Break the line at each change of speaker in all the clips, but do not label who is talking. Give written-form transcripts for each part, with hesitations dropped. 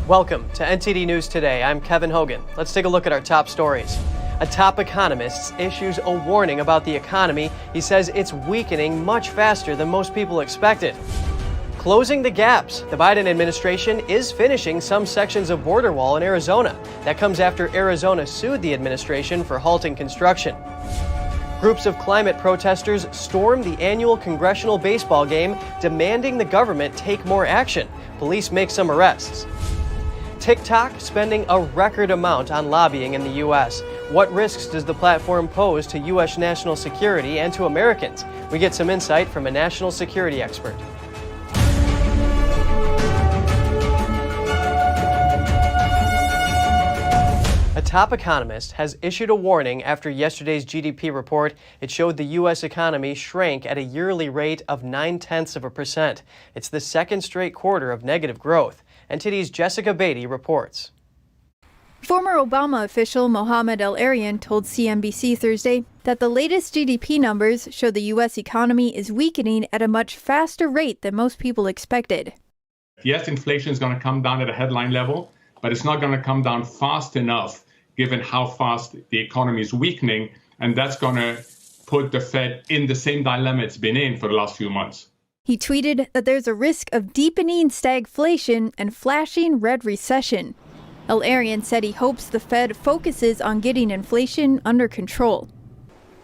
Welcome to NTD News Today. I'm Kevin Hogan. Let's take a look at our top stories. A top economist issues a warning about the economy. He says it's weakening much faster than most people expected. Closing the gaps. The Biden administration is finishing some sections of border wall in Arizona. That comes after Arizona sued the administration for halting construction. Groups of climate protesters stormed the annual Congressional baseball game, demanding the government take more action. Police make some arrests. TikTok spending a record amount on lobbying in the U.S. What risks does the platform pose to U.S. national security and to Americans? We get some insight from a national security expert. A top economist has issued a warning after yesterday's GDP report. It showed the U.S. economy shrank at a yearly rate of 0.9%. It's the second straight quarter of negative growth. NTD's Jessica Beatty reports.
Former Obama official Mohamed El-Erian told CNBC Thursday that the latest GDP numbers show the U.S. economy is weakening at a much faster rate than most people expected.
Yes, inflation is going to come down at a headline level, but it's not going to come down fast enough given how fast the economy is weakening, and that's going to put the Fed in the same dilemma it's been in for the last few months.
He tweeted that there's a risk of deepening stagflation and flashing red recession. El-Erian said he hopes the Fed focuses on getting inflation under control.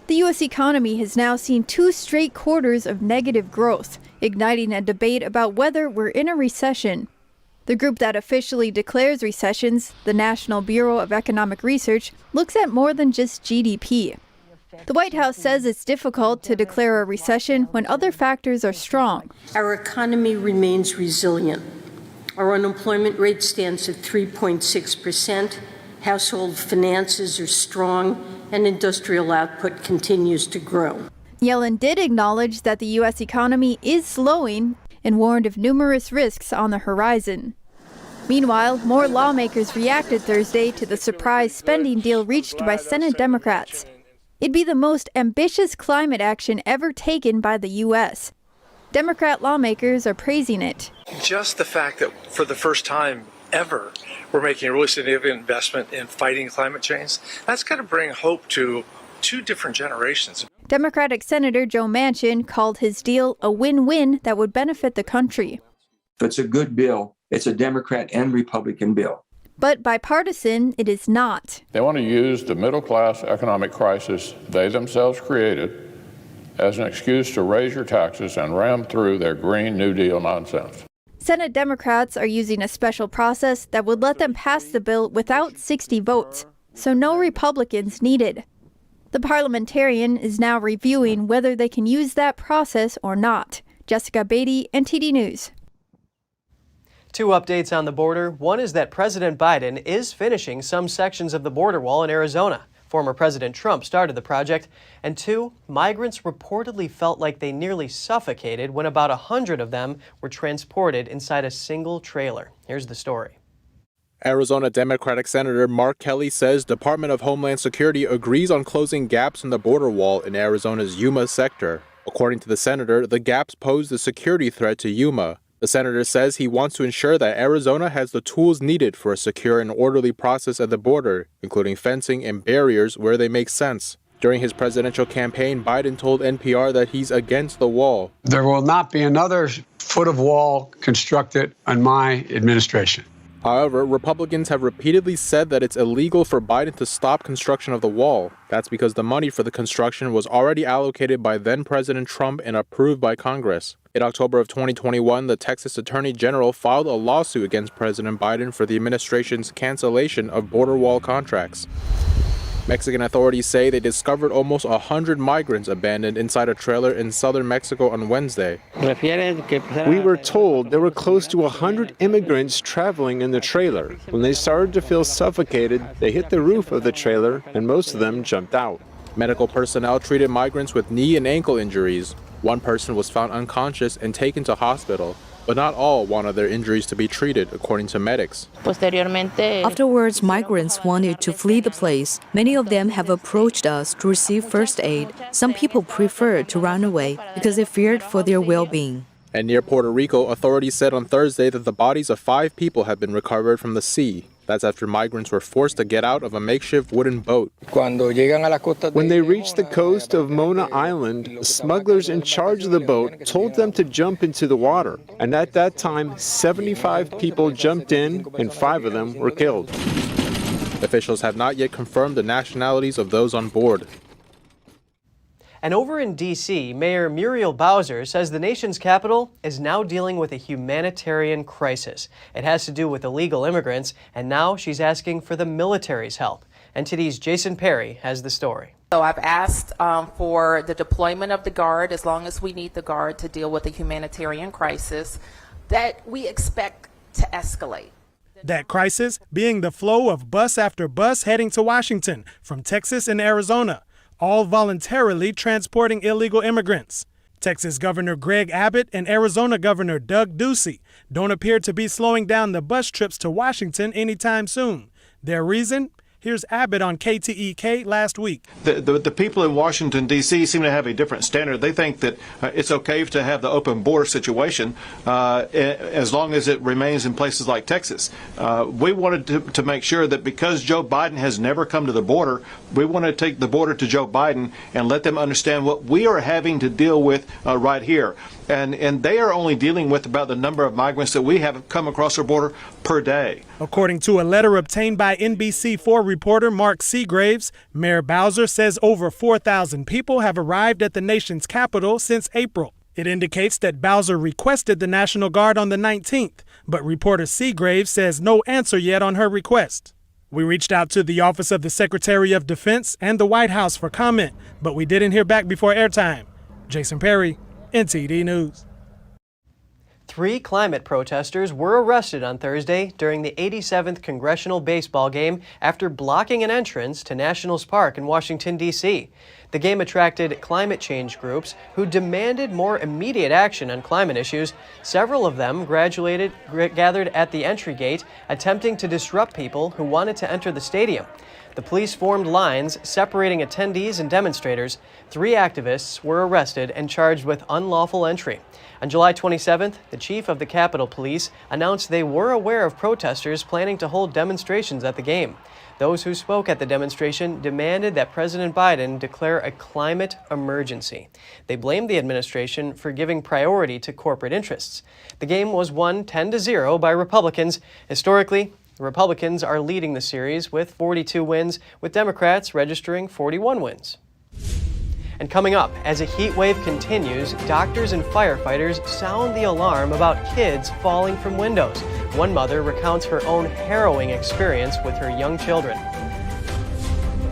The U.S. economy has now seen 2 straight quarters of negative growth, igniting a debate about whether we're in a recession. The group that officially declares recessions, the National Bureau of Economic Research, looks at more than just GDP. The White House says it's difficult to declare a recession when other factors are strong.
Our economy remains resilient. Our unemployment rate stands at 3.6%. Household finances are strong, and industrial output continues to grow.
Yellen did acknowledge that the U.S. economy is slowing and warned of numerous risks on the horizon. Meanwhile, more lawmakers reacted Thursday to the surprise spending deal reached by Senate Democrats. It'd be the most ambitious climate action ever taken by the U.S. Democrat lawmakers are praising it.
Just the fact that for the first time ever, we're making a really significant investment in fighting climate change, that's going to bring hope to 2 different generations.
Democratic Senator Joe Manchin called his deal a win-win that would benefit the country.
If it's a good bill, it's a Democrat and Republican bill.
But bipartisan, it is not.
They want to use the middle-class economic crisis they themselves created as an excuse to raise your taxes and ram through their Green New Deal nonsense.
Senate Democrats are using a special process that would let them pass the bill without 60 votes, so no Republicans needed. The parliamentarian is now reviewing whether they can use that process or not. Jessica Beatty, NTD News.
2 updates on the border. One is that President Biden is finishing some sections of the border wall in Arizona. Former President Trump started the project. And 2, migrants reportedly felt like they nearly suffocated when about 100 of them were transported inside a single trailer. Here's the story.
Arizona Democratic Senator Mark Kelly says Department of Homeland Security agrees on closing gaps in the border wall in Arizona's Yuma sector. According to the senator, the gaps pose a security threat to Yuma. The senator says he wants to ensure that Arizona has the tools needed for a secure and orderly process at the border, including fencing and barriers where they make sense. During his presidential campaign, Biden told NPR that he's against the wall.
There will not be another foot of wall constructed on my administration.
However, Republicans have repeatedly said that it's illegal for Biden to stop construction of the wall. That's because the money for the construction was already allocated by then-President Trump and approved by Congress. In October of 2021, the Texas Attorney General filed a lawsuit against President Biden for the administration's cancellation of border wall contracts. Mexican authorities say they discovered almost 100 migrants abandoned inside a trailer in southern Mexico on Wednesday.
We were told there were close to 100 immigrants traveling in the trailer. When they started to feel suffocated, they hit the roof of the trailer and most of them jumped out.
Medical personnel treated migrants with knee and ankle injuries. One person was found unconscious and taken to hospital. But not all wanted their injuries to be treated, according to medics.
Afterwards, migrants wanted to flee the place. Many of them have approached us to receive first aid. Some people preferred to run away because they feared for their well-being.
And near Puerto Rico, authorities said on Thursday that the bodies of 5 people have been recovered from the sea. That's after migrants were forced to get out of a makeshift wooden boat.
When they reached the coast of Mona Island, smugglers in charge of the boat told them to jump into the water. And at that time, 75 people jumped in and 5 of them were killed.
Officials have not yet confirmed the nationalities of those on board.
And over in D.C., Mayor Muriel Bowser says the nation's capital is now dealing with a humanitarian crisis. It has to do with illegal immigrants, and now she's asking for the military's help. NTD's Jason Perry has the story.
So I've asked for the deployment of the Guard, as long as we need the Guard to deal with a humanitarian crisis that we expect to escalate.
That crisis being the flow of bus after bus heading to Washington from Texas and Arizona, all voluntarily transporting illegal immigrants. Texas Governor Greg Abbott and Arizona Governor Doug Ducey don't appear to be slowing down the bus trips to Washington anytime soon. Their reason? Here's Abbott on KTEK last week.
The people in Washington, D.C. seem to have a different standard. They think that it's okay to have the open border situation as long as it remains in places like Texas. We wanted to make sure that because Joe Biden has never come to the border, we want to take the border to Joe Biden and let them understand what we are having to deal with right here. And they are only dealing with about the number of migrants that we have come across our border per day.
According to a letter obtained by NBC4 reporter Mark Seagraves, Mayor Bowser says over 4,000 people have arrived at the nation's capital since April. It indicates that Bowser requested the National Guard on the 19th, but reporter Seagraves says no answer yet on her request. We reached out to the Office of the Secretary of Defense and the White House for comment, but we didn't hear back before airtime. Jason Perry, NTD News.
3 climate protesters were arrested on Thursday during the 87th Congressional baseball game after blocking an entrance to Nationals Park in Washington, D.C. The game attracted climate change groups who demanded more immediate action on climate issues. Several of them gathered at the entry gate, attempting to disrupt people who wanted to enter the stadium. The police formed lines separating attendees and demonstrators. 3 activists were arrested and charged with unlawful entry. On July 27th, the chief of the Capitol Police announced they were aware of protesters planning to hold demonstrations at the game. Those who spoke at the demonstration demanded that President Biden declare a climate emergency. They blamed the administration for giving priority to corporate interests. The game was won 10-0 by Republicans. Historically, the Republicans are leading the series with 42 wins, with Democrats registering 41 wins. And coming up, as a heat wave continues, doctors and firefighters sound the alarm about kids falling from windows. One mother recounts her own harrowing experience with her young children.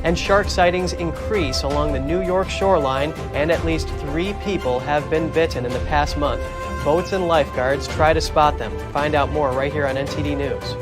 And shark sightings increase along the New York shoreline, and at least 3 people have been bitten in the past month. Boats and lifeguards try to spot them. Find out more right here on NTD News.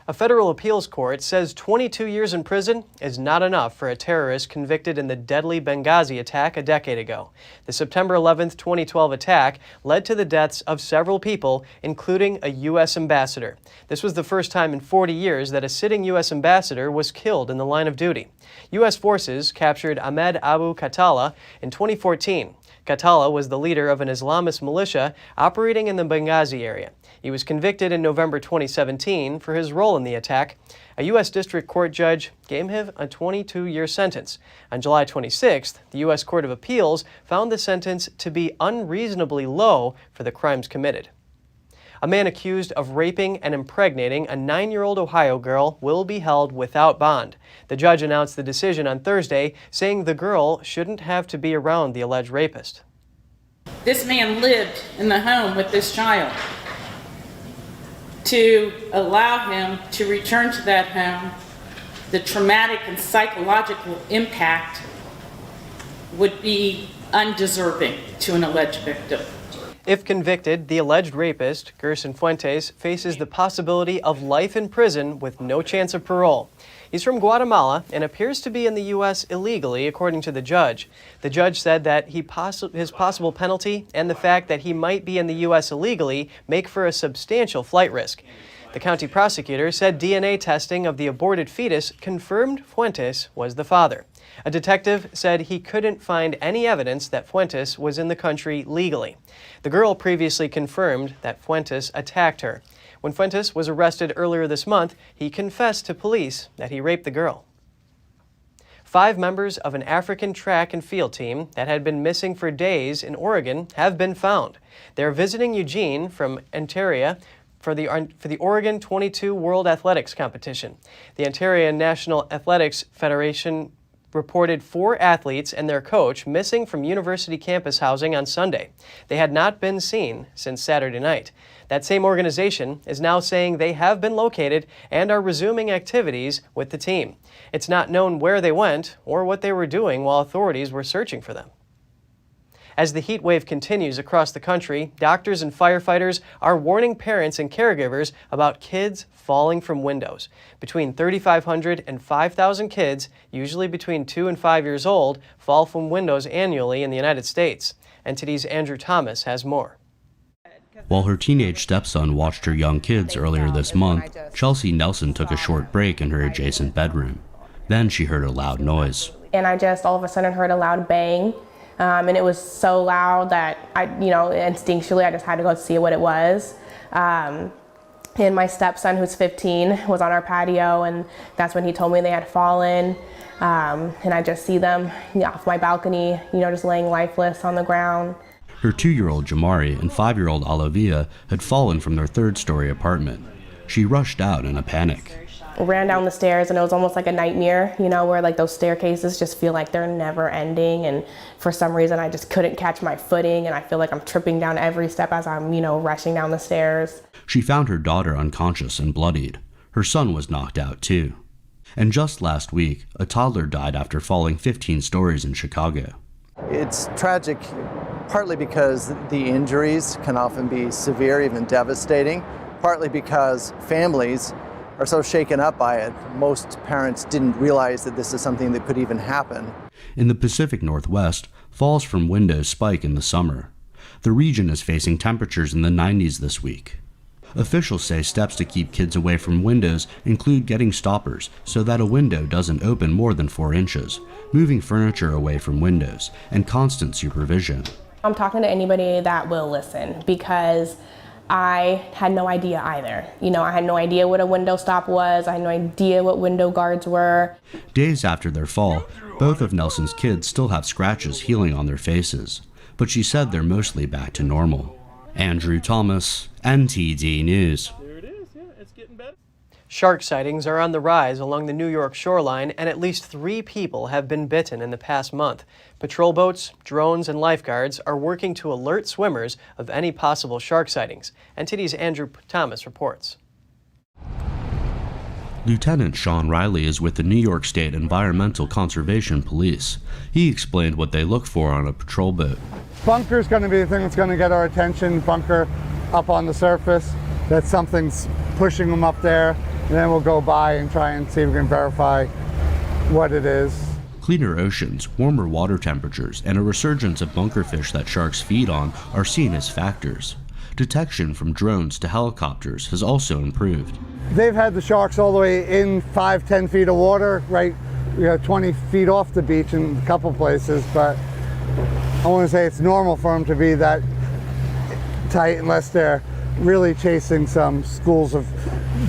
A federal appeals court says 22 years in prison is not enough for a terrorist convicted in the deadly Benghazi attack a decade ago. The September 11, 2012 attack led to the deaths of several people, including a U.S. ambassador. This was the first time in 40 years that a sitting U.S. ambassador was killed in the line of duty. U.S. forces captured Ahmed Abu Khatallah in 2014. Khatallah was the leader of an Islamist militia operating in the Benghazi area. He was convicted in November 2017 for his role in the attack. A U.S. District Court judge gave him a 22-year sentence. On July 26th, the U.S. Court of Appeals found the sentence to be unreasonably low for the crimes committed. A man accused of raping and impregnating a 9-year-old Ohio girl will be held without bond. The judge announced the decision on Thursday, saying the girl shouldn't have to be around the alleged rapist.
This man lived in the home with this child. To allow him to return to that home, the traumatic and psychological impact would be undeserving to an alleged victim.
If convicted, the alleged rapist, Gerson Fuentes, faces the possibility of life in prison with no chance of parole. He's from Guatemala and appears to be in the U.S. illegally, according to the judge. The judge said that his possible penalty and the fact that he might be in the U.S. illegally make for a substantial flight risk. The county prosecutor said DNA testing of the aborted fetus confirmed Fuentes was the father. A detective said he couldn't find any evidence that Fuentes was in the country legally. The girl previously confirmed that Fuentes attacked her. When Fuentes was arrested earlier this month, he confessed to police that he raped the girl. 5 members of an African track and field team that had been missing for days in Oregon have been found. They're visiting Eugene from Ontario for the Oregon 22 World Athletics competition. The Ontario National Athletics Federation reported 4 athletes and their coach missing from university campus housing on Sunday. They had not been seen since Saturday night. That same organization is now saying they have been located and are resuming activities with the team. It's not known where they went or what they were doing while authorities were searching for them. As the heat wave continues across the country, doctors and firefighters are warning parents and caregivers about kids falling from windows. Between 3,500 and 5,000 kids, usually between 2 and 5 years old, fall from windows annually in the United States. NTD's Andrew Thomas has more.
While her teenage stepson watched her young kids earlier this month, Chelsea Nelson took a short break in her adjacent bedroom. Then she heard a loud noise.
And I just all of a sudden heard a loud bang. And it was so loud that instinctually I just had to go see what it was. And my stepson, who's 15, was on our patio, and that's when he told me they had fallen. And I just see them off my balcony, just laying lifeless on the ground.
Her 2-year-old Jamari and 5-year-old Alavia had fallen from their 3rd-story apartment. She rushed out in a panic.
Ran down the stairs, and it was almost like a nightmare, where like those staircases just feel like they're never ending. And for some reason, I just couldn't catch my footing, and I feel like I'm tripping down every step as I'm, rushing down the stairs.
She found her daughter unconscious and bloodied. Her son was knocked out too. And just last week, a toddler died after falling 15 stories in Chicago.
It's tragic, partly because the injuries can often be severe, even devastating, partly because families are so shaken up by it. Most parents didn't realize that this is something that could even happen.
In the Pacific Northwest, falls from windows spike in the summer. The region is facing temperatures in the 90s this week. Officials say steps to keep kids away from windows include getting stoppers so that a window doesn't open more than 4 inches, moving furniture away from windows, and constant supervision.
I'm talking to anybody that will listen, because I had no idea either. I had no idea what a window stop was. I had no idea what window guards were.
Days after their fall, both of Nelson's kids still have scratches healing on their faces, but she said they're mostly back to normal. Andrew Thomas, NTD News.
Shark sightings are on the rise along the New York shoreline, and at least 3 people have been bitten in the past month. Patrol boats, drones, and lifeguards are working to alert swimmers of any possible shark sightings. NTD's Andrew Thomas reports.
Lieutenant Sean Riley is with the New York State Environmental Conservation Police. He explained what they look for on a patrol boat.
Bunker's going to be the thing that's going to get our attention. Bunker up on the surface, that something's pushing them up there, and then we'll go by and try and see if we can verify what it is.
Cleaner oceans, warmer water temperatures, and a resurgence of bunkerfish that sharks feed on are seen as factors. Detection from drones to helicopters has also improved.
They've had the sharks all the way in 5-10 feet of water, right 20 feet off the beach in a couple places, but I want to say it's normal for them to be that tight unless they're really chasing some schools of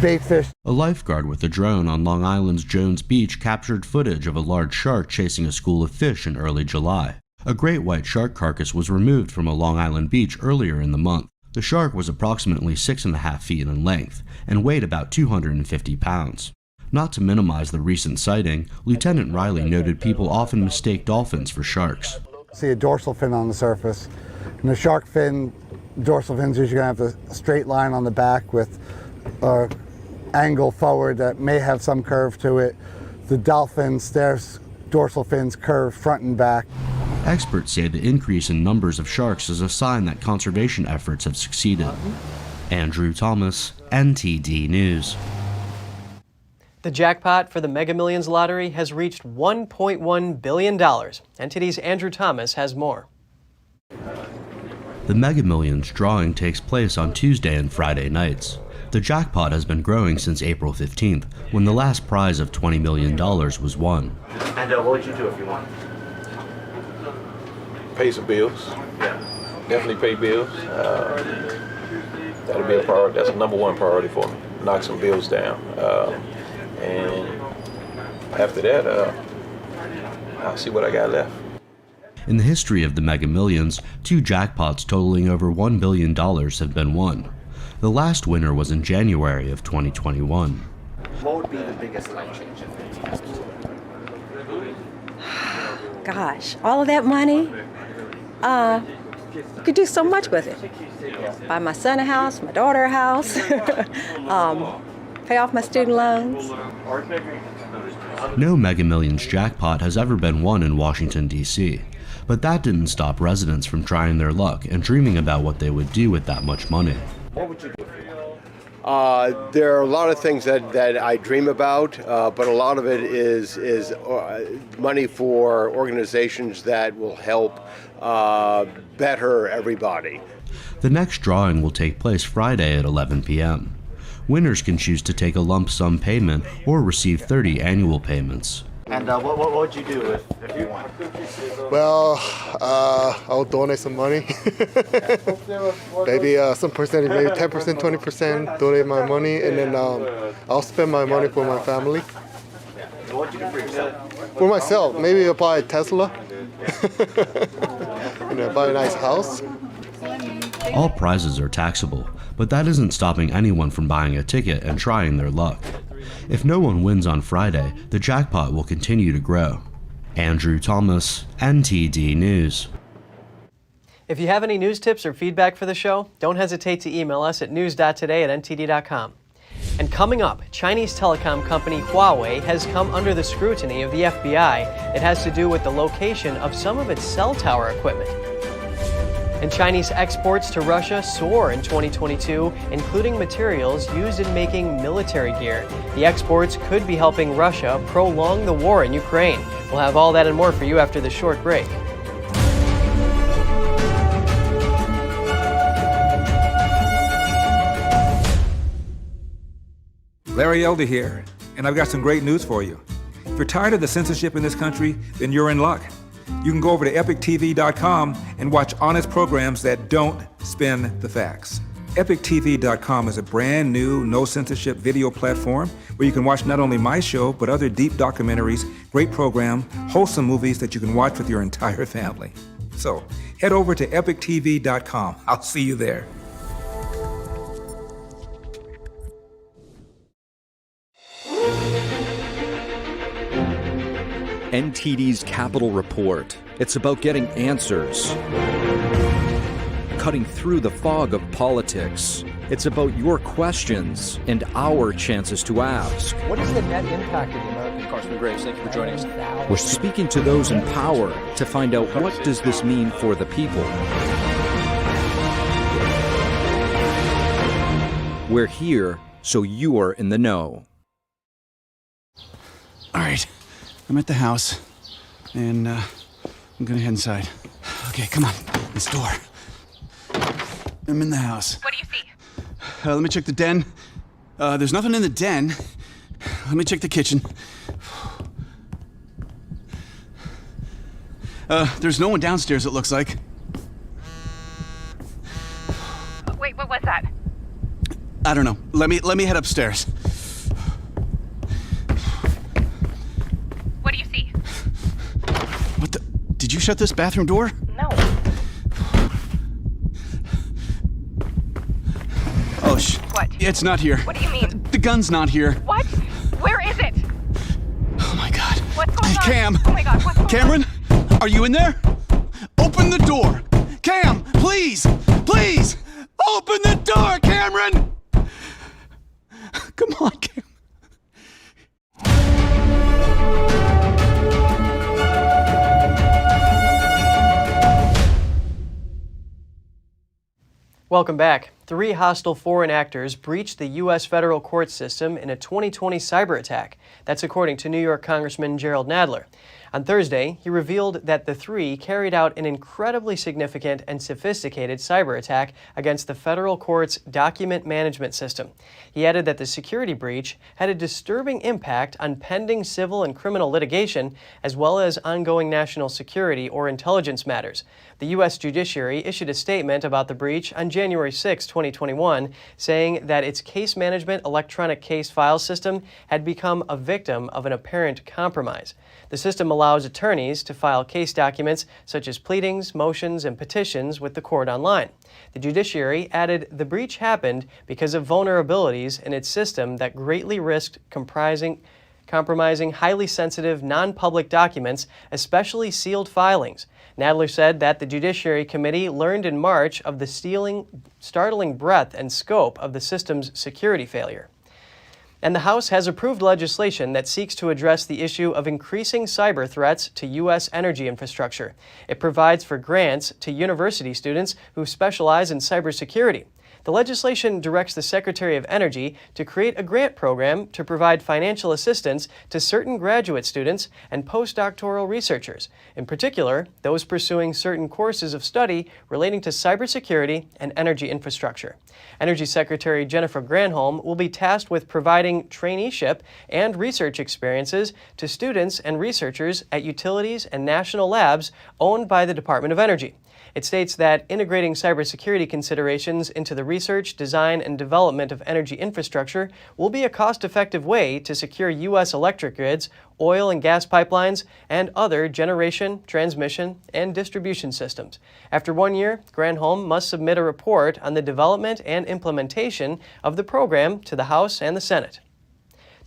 bait fish.
A lifeguard with a drone on Long Island's Jones Beach captured footage of a large shark chasing a school of fish in early July. A great white shark carcass was removed from a Long Island beach earlier in the month. The shark was approximately 6.5 feet in length and weighed about 250 pounds. Not to minimize the recent sighting, Lieutenant Riley noted people often mistake dolphins for sharks.
See a dorsal fin on the surface, and the shark fin, dorsal fin's usually going to have a straight line on the back with an angle forward that may have some curve to it. The dolphins, their dorsal fins curve front and back.
Experts say the increase in numbers of sharks is a sign that conservation efforts have succeeded. Andrew Thomas, NTD News.
The jackpot for the Mega Millions lottery has reached $1.1 billion. NTD's Andrew Thomas has more.
The Mega Millions drawing takes place on Tuesday and Friday nights. The jackpot has been growing since April 15th, when the last prize of $20 million was won.
And what would you do if you won?
Pay some bills.
Yeah.
Definitely pay bills. That'll be a priority. That's a number one priority for me. Knock some bills down. And after that, I'll see what I got left.
In the history of the Mega Millions, 2 jackpots totaling over $1 billion have been won. The last winner was in January of 2021.
What would be the biggest life change?
Gosh, all of that money? You could do so much with it. Buy my son a house, my daughter a house, pay off my student loans.
No Mega Millions jackpot has ever been won in Washington, D.C., but that didn't stop residents from trying their luck and dreaming about what they would do with that much money.
What would you do?
There are a lot of things that I dream about, but a lot of it is money for organizations that will help better everybody.
The next drawing will take place Friday at 11 p.m. Winners can choose to take a lump sum payment or receive 30 annual payments.
And what would you do if you won?
Well, I'll donate some money. Maybe some percentage, maybe 10%, 20% donate my money, and then I'll spend my money for my family.
What would you do for yourself?
For myself, maybe I'll buy a Tesla. Buy a nice house.
All prizes are taxable, but that isn't stopping anyone from buying a ticket and trying their luck. If no one wins on Friday, the jackpot will continue to grow. Andrew Thomas, NTD News.
If you have any news tips or feedback for the show, don't hesitate to email us at news.today@ntd.com. And coming up, Chinese telecom company Huawei has come under the scrutiny of the FBI. It has to do with the location of some of its cell tower equipment. And Chinese exports to Russia soar in 2022, including materials used in making military gear. The exports could be helping Russia prolong the war in Ukraine. We'll have all that and more for you after this short break.
Larry Elder here, and I've got some great news for you. If you're tired of the censorship in this country, then you're in luck. You can go over to epictv.com and watch honest programs that don't spin the facts. EpicTV.com is a brand new, no censorship video platform where you can watch not only my show, but other deep documentaries, great program, wholesome movies that you can watch with your entire family. So head over to EpicTV.com. I'll see you there.
NTD's Capital Report. It's about getting answers, cutting through the fog of politics. It's about your questions and our chances to ask.
What is the net impact of the American Congressman Graves? Thank you for joining us.
We're speaking to those in power to find out what does this mean for the people. We're here so you're in the know.
All right. I'm at the house, and I'm gonna head inside. Okay, come on, this door. I'm in the house.
What do you see?
Let me check the den. There's nothing in the den. Let me check the kitchen. There's no one downstairs, it looks like.
Wait, what was that?
I don't know. Let me head upstairs.
What do you see?
What the? Did you shut this bathroom door?
No.
Oh,
What?
It's not here.
What do you mean?
The gun's not here.
What? Where is it?
Oh my God.
What's going on?
Cam.
Oh my God, what's going
Cameron, are you in there? Open the door. Cam, please, please, open the door, Cameron. Come on, Cam.
Welcome back. 3 hostile foreign actors breached the U.S. federal court system in a 2020 cyber attack. That's according to New York Congressman Jerrold Nadler. On Thursday, he revealed that the 3 carried out an incredibly significant and sophisticated cyber attack against the federal court's document management system. He added that the security breach had a disturbing impact on pending civil and criminal litigation, as well as ongoing national security or intelligence matters. The U.S. judiciary issued a statement about the breach on January 6, 2021, saying that its case management electronic case file system had become a victim of an apparent compromise. The system allows attorneys to file case documents such as pleadings, motions, and petitions with the court online. The judiciary added the breach happened because of vulnerabilities in its system that greatly risked compromising highly sensitive, non-public documents, especially sealed filings. Nadler said that the Judiciary Committee learned in March of the startling breadth and scope of the system's security failure. And the House has approved legislation that seeks to address the issue of increasing cyber threats to U.S. energy infrastructure. It provides for grants to university students who specialize in cybersecurity. The legislation directs the Secretary of Energy to create a grant program to provide financial assistance to certain graduate students and postdoctoral researchers, in particular, those pursuing certain courses of study relating to cybersecurity and energy infrastructure. Energy Secretary Jennifer Granholm will be tasked with providing traineeship and research experiences to students and researchers at utilities and national labs owned by the Department of Energy. It states that integrating cybersecurity considerations into the research, design, and development of energy infrastructure will be a cost-effective way to secure U.S. electric grids, oil and gas pipelines, and other generation, transmission, and distribution systems. After 1 year, Granholm must submit a report on the development and implementation of the program to the House and the Senate.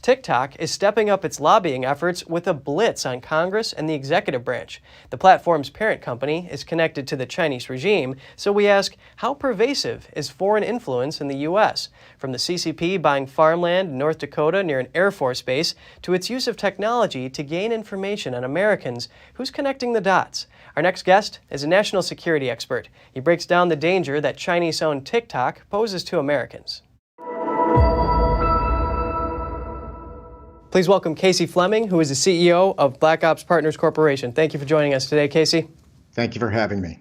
TikTok is stepping up its lobbying efforts with a blitz on Congress and the executive branch. The platform's parent company is connected to the Chinese regime, so we ask, how pervasive is foreign influence in the U.S.? From the CCP buying farmland in North Dakota near an Air Force base to its use of technology to gain information on Americans, who's connecting the dots? Our next guest is a national security expert. He breaks down the danger that Chinese-owned TikTok poses to Americans. Please welcome Casey Fleming, who is the CEO of Blackops Partners Corporation. Thank you for joining us today, Casey.
Thank you for having me.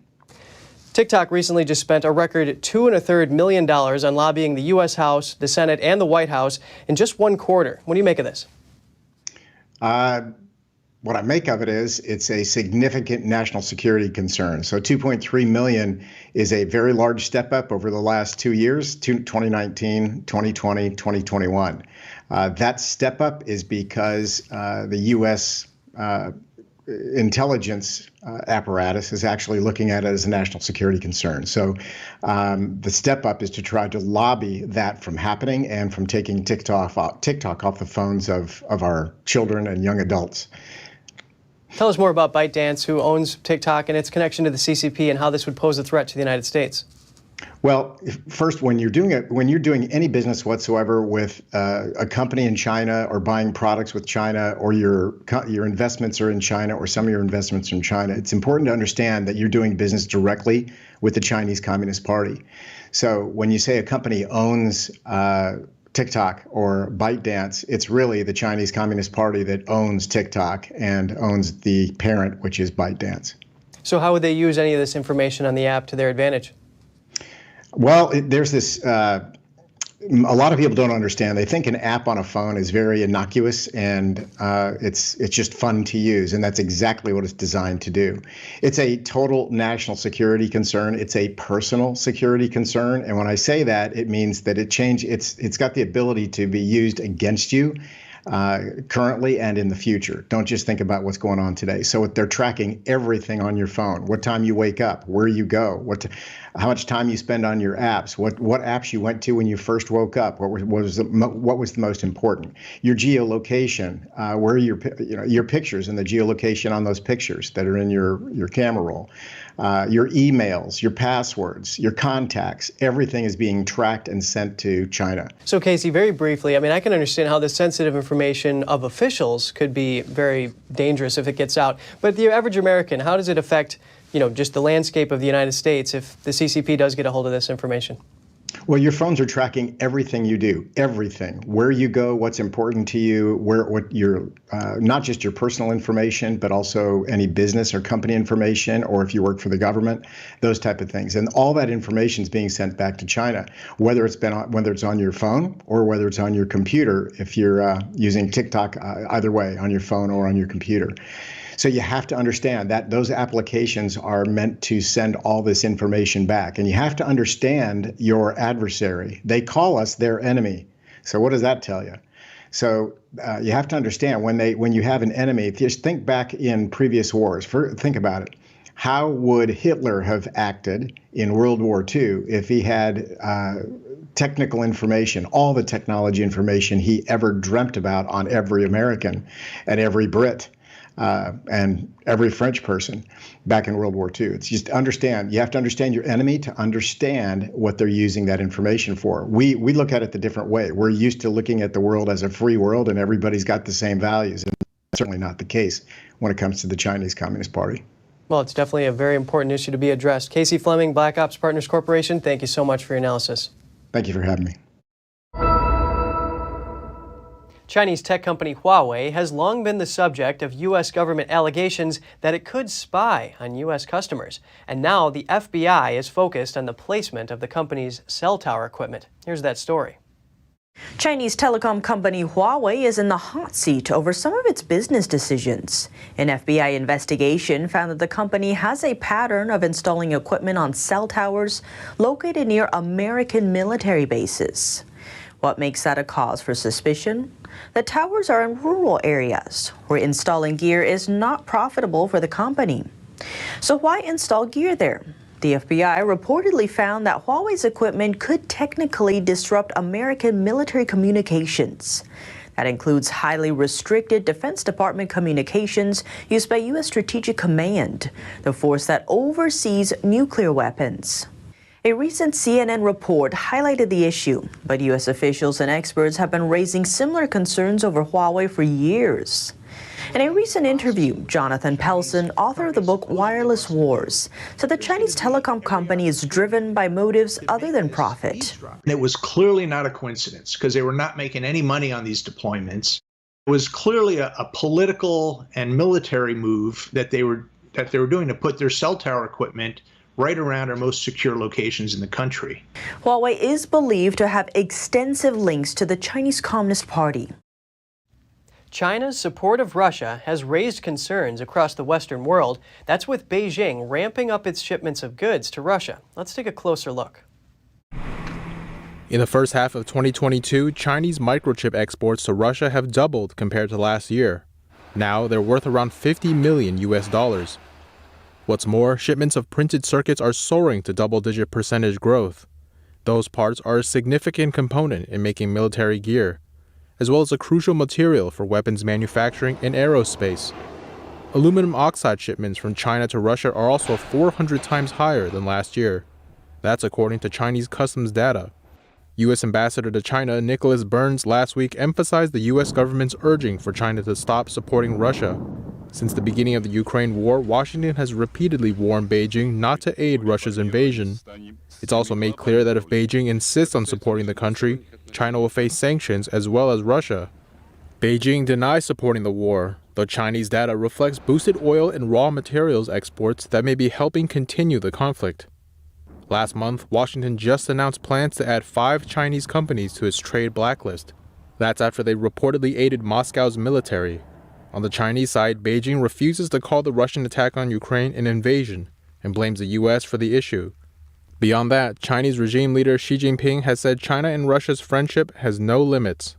TikTok recently just spent a record $2.25 million on lobbying the U.S. House, the Senate, and the White House in just one quarter. What do you make of this?
What I make of it is it's a significant national security concern. So 2.3 million is a very large step up over the last 2 years, 2019, 2020, 2021. That step up is because the U.S. Intelligence apparatus is actually looking at it as a national security concern. So the step up is to try to lobby that from happening and from taking TikTok off the phones of our children and young adults.
Tell us more about ByteDance, who owns TikTok, and its connection to the CCP, and how this would pose a threat to the United States.
Well, first, when you're doing any business whatsoever with a company in China, or buying products with China, or your investments are in China, or some of your investments are in China, it's important to understand that you're doing business directly with the Chinese Communist Party. So when you say a company owns TikTok or ByteDance, it's really the Chinese Communist Party that owns TikTok and owns the parent, which is ByteDance.
So how would they use any of this information on the app to their advantage?
Well, there's this, a lot of people don't understand. They think an app on a phone is very innocuous and it's just fun to use. And that's exactly what it's designed to do. It's a total national security concern. It's a personal security concern. And when I say that, it means that it's got the ability to be used against you currently and in the future. Don't just think about what's going on today. So they're tracking everything on your phone: what time you wake up, where you go, how much time you spend on your apps, what apps you went to when you first woke up, what was the most important, your geolocation, where are your pictures and the geolocation on those pictures that are in your camera roll, your emails, your passwords, your contacts. Everything is being tracked and sent to China.
So Casey, very briefly, I can understand how the sensitive information of officials could be very dangerous if it gets out. But the average American, how does it affect just the landscape of the United States if the CCP does get a hold of this information?
Well, your phones are tracking everything you do, everything, where you go, what's important to you, what your, not just your personal information, but also any business or company information, or if you work for the government, those type of things. And all that information is being sent back to China, whether it's on your phone or whether it's on your computer, if you're using TikTok, either way, on your phone or on your computer. So you have to understand that those applications are meant to send all this information back. And you have to understand your adversary. They call us their enemy. So what does that tell you? So you have to understand when you have an enemy, just think back in previous wars. Think about it. How would Hitler have acted in World War II if he had technical information, all the technology information he ever dreamt about on every American and every Brit? And every French person back in World War II. It's just understand, you have to understand your enemy to understand what they're using that information for. We look at it the different way. We're used to looking at the world as a free world and everybody's got the same values. And that's certainly not the case when it comes to the Chinese Communist Party.
Well, it's definitely a very important issue to be addressed. Casey Fleming, Blackops Partners Corporation, thank you so much for your analysis.
Thank you for having me.
Chinese tech company Huawei has long been the subject of U.S. government allegations that it could spy on U.S. customers. And now the FBI is focused on the placement of the company's cell tower equipment. Here's that story.
Chinese telecom company Huawei is in the hot seat over some of its business decisions. An FBI investigation found that the company has a pattern of installing equipment on cell towers located near American military bases. What makes that a cause for suspicion? The towers are in rural areas where installing gear is not profitable for the company. So why install gear there? The FBI reportedly found that Huawei's equipment could technically disrupt American military communications. That includes highly restricted Defense Department communications used by U.S. Strategic Command, the force that oversees nuclear weapons. A recent CNN report highlighted the issue, but U.S. officials and experts have been raising similar concerns over Huawei for years. In a recent interview, Jonathan Pelson, author of the book Wireless Wars, said the Chinese telecom company is driven by motives other than profit.
It was clearly not a coincidence because they were not making any money on these deployments. It was clearly a political and military move that they were doing to put their cell tower equipment right around our most secure locations in the country.
Huawei is believed to have extensive links to the Chinese Communist Party.
China's support of Russia has raised concerns across the Western world. That's with Beijing ramping up its shipments of goods to Russia. Let's take a closer look.
In the first half of 2022, Chinese microchip exports to Russia have doubled compared to last year. Now they're worth around $50 million US. What's more, shipments of printed circuits are soaring to double-digit percentage growth. Those parts are a significant component in making military gear, as well as a crucial material for weapons manufacturing and aerospace. Aluminum oxide shipments from China to Russia are also 400 times higher than last year. That's according to Chinese customs data. U.S. Ambassador to China Nicholas Burns last week emphasized the U.S. government's urging for China to stop supporting Russia. Since the beginning of the Ukraine war, Washington has repeatedly warned Beijing not to aid Russia's invasion. It's also made clear that if Beijing insists on supporting the country, China will face sanctions as well as Russia. Beijing denies supporting the war, though Chinese data reflects boosted oil and raw materials exports that may be helping continue the conflict. Last month, Washington just announced plans to add 5 Chinese companies to its trade blacklist. That's after they reportedly aided Moscow's military. On the Chinese side, Beijing refuses to call the Russian attack on Ukraine an invasion and blames the U.S. for the issue. Beyond that, Chinese regime leader Xi Jinping has said China and Russia's friendship has no limits.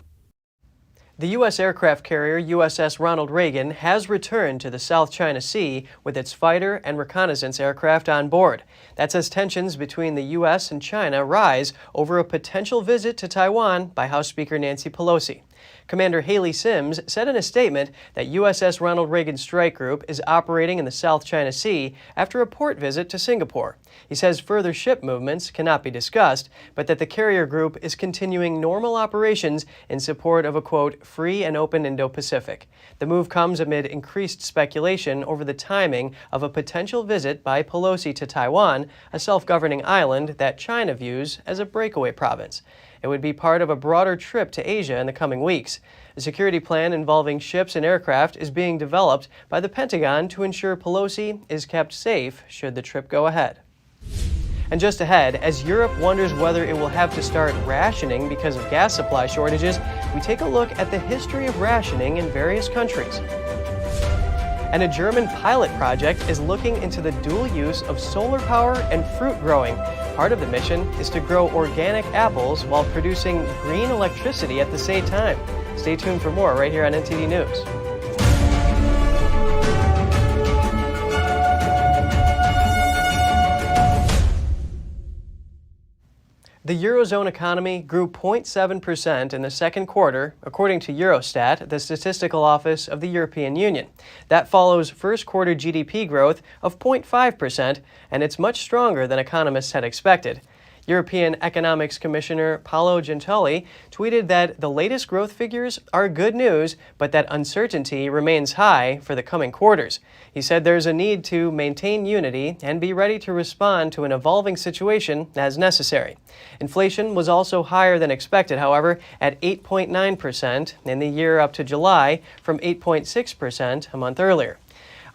The U.S. aircraft carrier USS Ronald Reagan has returned to the South China Sea with its fighter and reconnaissance aircraft on board. That's as tensions between the U.S. and China rise over a potential visit to Taiwan by House Speaker Nancy Pelosi. Commander Haley Sims said in a statement that USS Ronald Reagan Strike Group is operating in the South China Sea after a port visit to Singapore. He says further ship movements cannot be discussed, but that the carrier group is continuing normal operations in support of a, quote, free and open Indo-Pacific. The move comes amid increased speculation over the timing of a potential visit by Pelosi to Taiwan, a self-governing island that China views as a breakaway province. It would be part of a broader trip to Asia in the coming weeks. A security plan involving ships and aircraft is being developed by the Pentagon to ensure Pelosi is kept safe should the trip go ahead. And just ahead, as Europe wonders whether it will have to start rationing because of gas supply shortages, we take a look at the history of rationing in various countries. And a German pilot project is looking into the dual use of solar power and fruit growing. Part of the mission is to grow organic apples while producing green electricity at the same time. Stay tuned for more right here on NTD News. The Eurozone economy grew 0.7% in the second quarter, according to Eurostat, the statistical office of the European Union. That follows first quarter GDP growth of 0.5%, and it's much stronger than economists had expected. European Economics Commissioner Paolo Gentiloni tweeted that the latest growth figures are good news, but that uncertainty remains high for the coming quarters. He said there's a need to maintain unity and be ready to respond to an evolving situation as necessary. Inflation was also higher than expected, however, at 8.9% in the year up to July from 8.6% a month earlier.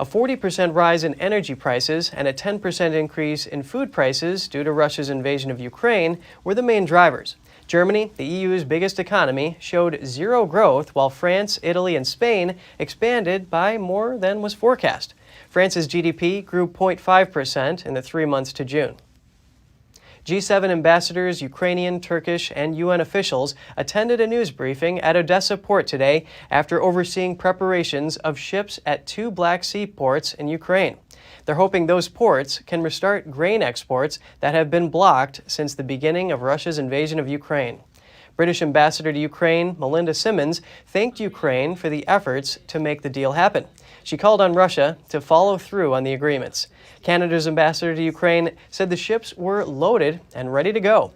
A 40% rise in energy prices and a 10% increase in food prices due to Russia's invasion of Ukraine were the main drivers. Germany, the EU's biggest economy, showed zero growth, while France, Italy, and Spain expanded by more than was forecast. France's GDP grew 0.5% in the 3 months to June. G7 ambassadors, Ukrainian, Turkish, and UN officials attended a news briefing at Odessa port today after overseeing preparations of ships at 2 Black Sea ports in Ukraine. They're hoping those ports can restart grain exports that have been blocked since the beginning of Russia's invasion of Ukraine. British Ambassador to Ukraine, Melinda Simmons, thanked Ukraine for the efforts to make the deal happen. She called on Russia to follow through on the agreements. Canada's ambassador to Ukraine said the ships were loaded and ready to go.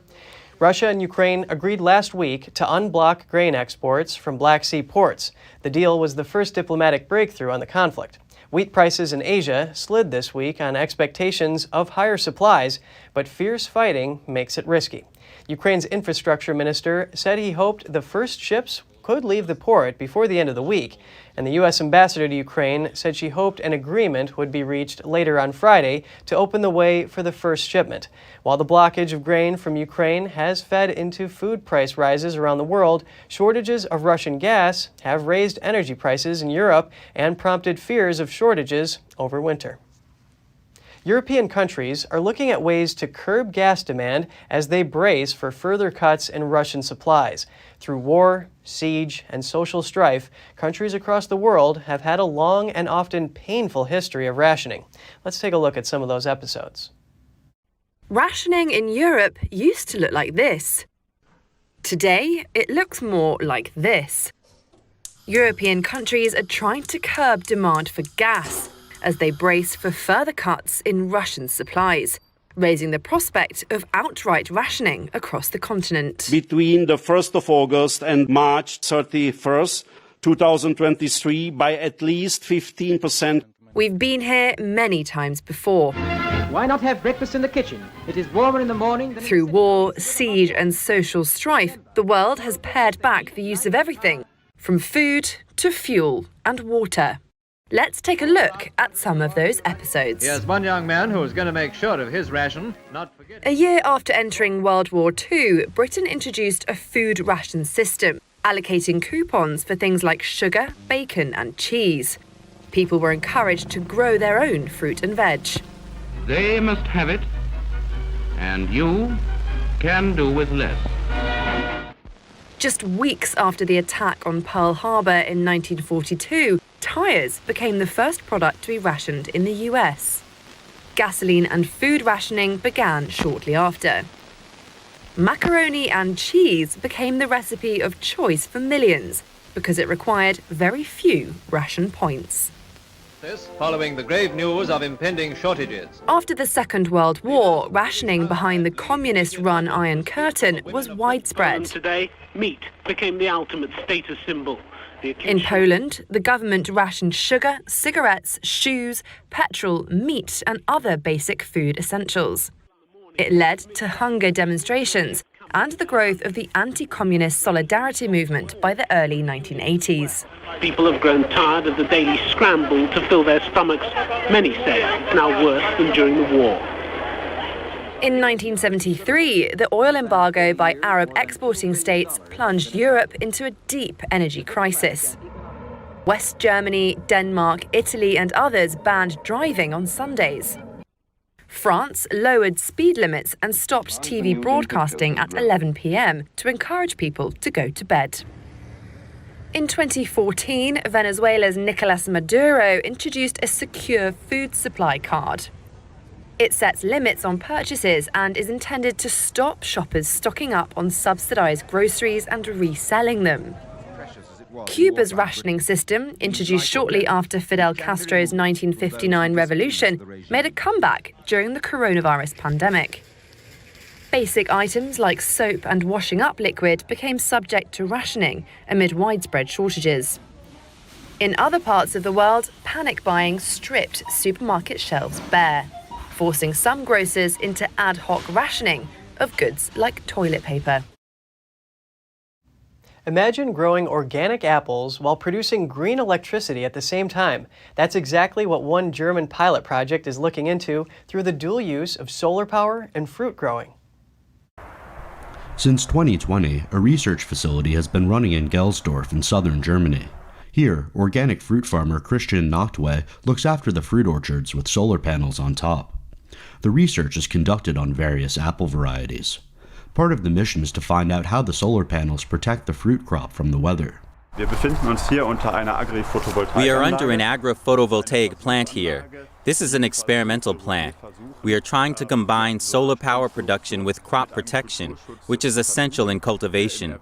Russia and Ukraine agreed last week to unblock grain exports from Black Sea ports. The deal was the first diplomatic breakthrough on the conflict. Wheat prices in Asia slid this week on expectations of higher supplies, but fierce fighting makes it risky. Ukraine's infrastructure minister said he hoped the first ships could leave the port before the end of the week, and the U.S. ambassador to Ukraine said she hoped an agreement would be reached later on Friday to open the way for the first shipment. While the blockage of grain from Ukraine has fed into food price rises around the world, shortages of Russian gas have raised energy prices in Europe and prompted fears of shortages over winter. European countries are looking at ways to curb gas demand as they brace for further cuts in Russian supplies. Through war, siege, and social strife, countries across the world have had a long and often painful history of rationing. Let's take a look at some of those episodes.
Rationing in Europe used to look like this. Today, it looks more like this. European countries are trying to curb demand for gas as they brace for further cuts in Russian supplies, raising the prospect of outright rationing across the continent.
Between the 1st of August and March 31st, 2023, by at least 15%.
We've been here many times before.
Why not have breakfast in the kitchen? It is warmer in the morning.
Through war, siege, and social strife, the world has pared back the use of everything, from food to fuel and water. Let's take a look at some of those episodes.
Here's one young man who is going to make sure of his ration, not forgetting.
A year after entering World War II, Britain introduced a food ration system, allocating coupons for things like sugar, bacon, and cheese. People were encouraged to grow their own fruit and veg.
They must have it, and you can do with less.
Just weeks after the attack on Pearl Harbor in 1942, tyres became the first product to be rationed in the US. Gasoline and food rationing began shortly after. Macaroni and cheese became the recipe of choice for millions because it required very few ration points.
This following the grave news of impending shortages.
After the Second World War, rationing behind the communist-run Iron Curtain was widespread.
Today, meat became the ultimate status symbol.
In Poland, the government rationed sugar, cigarettes, shoes, petrol, meat and other basic food essentials. It led to hunger demonstrations and the growth of the anti-communist solidarity movement by the early 1980s.
People have grown tired of the daily scramble to fill their stomachs. Many say it's now worse than during the war.
In 1973, the oil embargo by Arab exporting states plunged Europe into a deep energy crisis. West Germany, Denmark, Italy and others banned driving on Sundays. France lowered speed limits and stopped TV broadcasting at 11 p.m. to encourage people to go to bed. In 2014, Venezuela's Nicolas Maduro introduced a secure food supply card. It sets limits on purchases and is intended to stop shoppers stocking up on subsidized groceries and reselling them. Cuba's rationing system, introduced shortly after Fidel Castro's 1959 revolution, made a comeback during the coronavirus pandemic. Basic items like soap and washing up liquid became subject to rationing amid widespread shortages. In other parts of the world, panic buying stripped supermarket shelves bare, forcing some grocers into ad hoc rationing of goods like toilet paper.
Imagine growing organic apples while producing green electricity at the same time. That's exactly what one German pilot project is looking into through the dual use of solar power and fruit growing.
Since 2020, a research facility has been running in Gelsdorf in southern Germany. Here, organic fruit farmer Christian Nachtwey looks after the fruit orchards with solar panels on top. The research is conducted on various apple varieties. Part of the mission is to find out how the solar panels protect the fruit crop from the weather.
We are under an agro-photovoltaic plant here. This is an experimental plant. We are trying to combine solar power production with crop protection, which is essential in cultivation.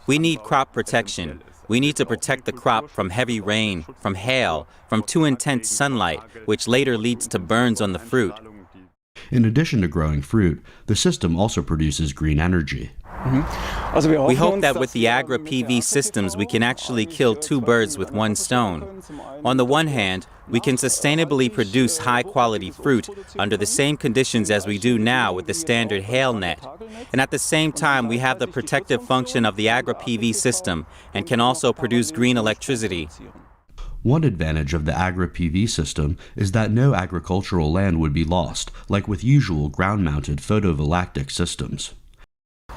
We need crop protection. We need to protect the crop from heavy rain, from hail, from too intense sunlight, which later leads to burns on the fruit.
In addition to growing fruit, the system also produces green energy.
We hope that with the agri-PV systems we can actually kill two birds with one stone. On the one hand, we can sustainably produce high-quality fruit under the same conditions as we do now with the standard hail net. And at the same time, we have the protective function of the agri-PV system and can also produce green electricity.
One advantage of the agri-PV system is that no agricultural land would be lost, like with usual ground-mounted photovoltaic systems.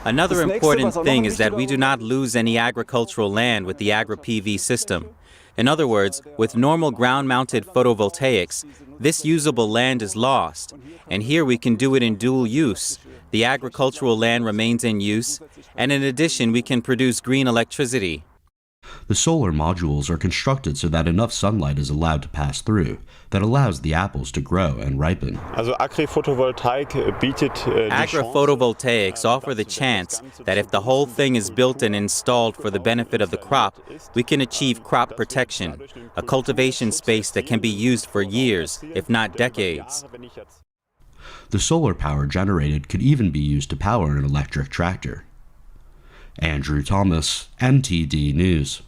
Another important thing is that we do not lose any agricultural land with the agri-PV system. In other words, with normal ground-mounted photovoltaics, this usable land is lost, and here we can do it in dual use. The agricultural land remains in use, and in addition we can produce green electricity.
The solar modules are constructed so that enough sunlight is allowed to pass through, that allows the apples to grow and ripen.
Agri-photovoltaics offer the chance that if the whole thing is built and installed for the benefit of the crop, we can achieve crop protection, a cultivation space that can be used for years, if not decades.
The solar power generated could even be used to power an electric tractor. Andrew Thomas, NTD News.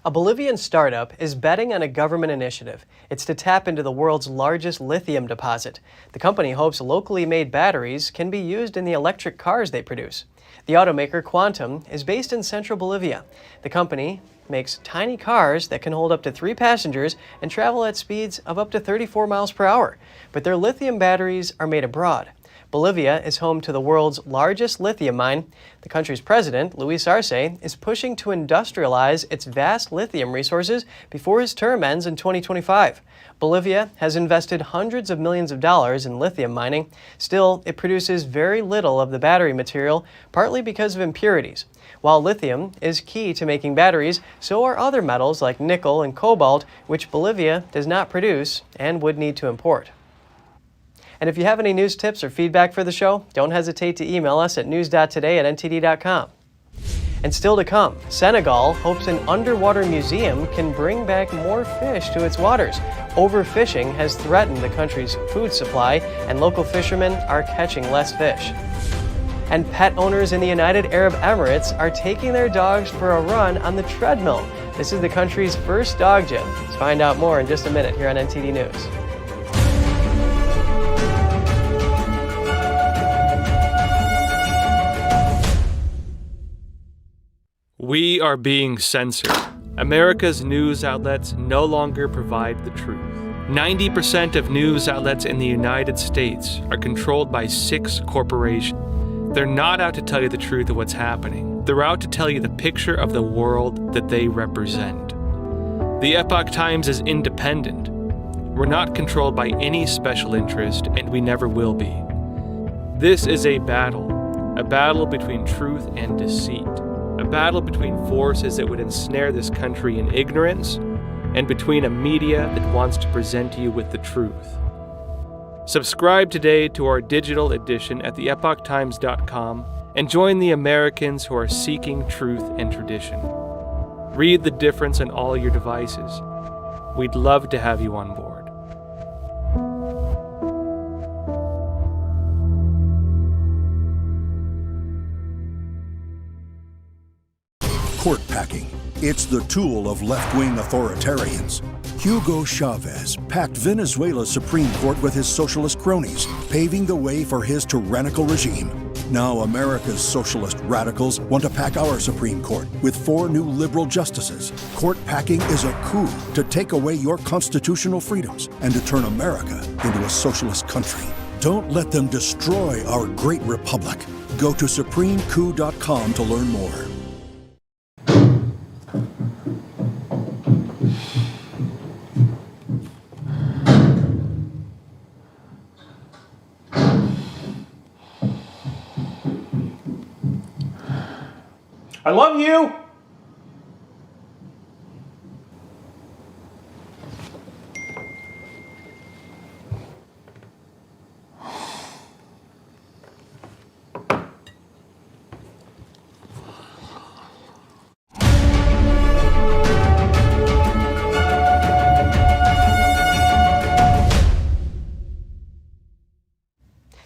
A Bolivian startup is betting on a government initiative. It's to tap into the world's largest lithium deposit. The company hopes locally made batteries can be used in the electric cars they produce. The automaker Quantum is based in central Bolivia. The company makes tiny cars that can hold up to 3 passengers and travel at speeds of up to 34 miles per hour. But their lithium batteries are made abroad. Bolivia is home to the world's largest lithium mine. The country's president, Luis Arce, is pushing to industrialize its vast lithium resources before his term ends in 2025. Bolivia has invested hundreds of millions of dollars in lithium mining. Still, it produces very little of the battery material, partly because of impurities. While lithium is key to making batteries, so are other metals like nickel and cobalt, which Bolivia does not produce and would need to import. And if you have any news tips or feedback for the show, don't hesitate to email us at news.today@ntd.com. And still to come, Senegal hopes an underwater museum can bring back more fish to its waters. Overfishing has threatened the country's food supply, and local fishermen are catching less fish. And pet owners in the United Arab Emirates are taking their dogs for a run on the treadmill. This is the country's first dog gym. Let's find out more in just a minute here on NTD News.
We are being censored. America's news outlets no longer provide the truth. 90% of news outlets in the United States are controlled by 6 corporations. They're not out to tell you the truth of what's happening. They're out to tell you the picture of the world that they represent. The Epoch Times is independent. We're not controlled by any special interest, and we never will be. This is a battle between truth and deceit. A battle between forces that would ensnare this country in ignorance and between a media that wants to present you with the truth. Subscribe today to our digital edition at theepochtimes.com and join the Americans who are seeking truth and tradition. Read the difference on all your devices. We'd love to have you on board.
Court packing. It's the tool of left-wing authoritarians. Hugo Chavez packed Venezuela's Supreme Court with his socialist cronies, paving the way for his tyrannical regime. Now America's socialist radicals want to pack our Supreme Court with 4 new liberal justices. Court packing is a coup to take away your constitutional freedoms and to turn America into a socialist country. Don't let them destroy our great republic. Go to supremecoup.com to learn more.
I love you!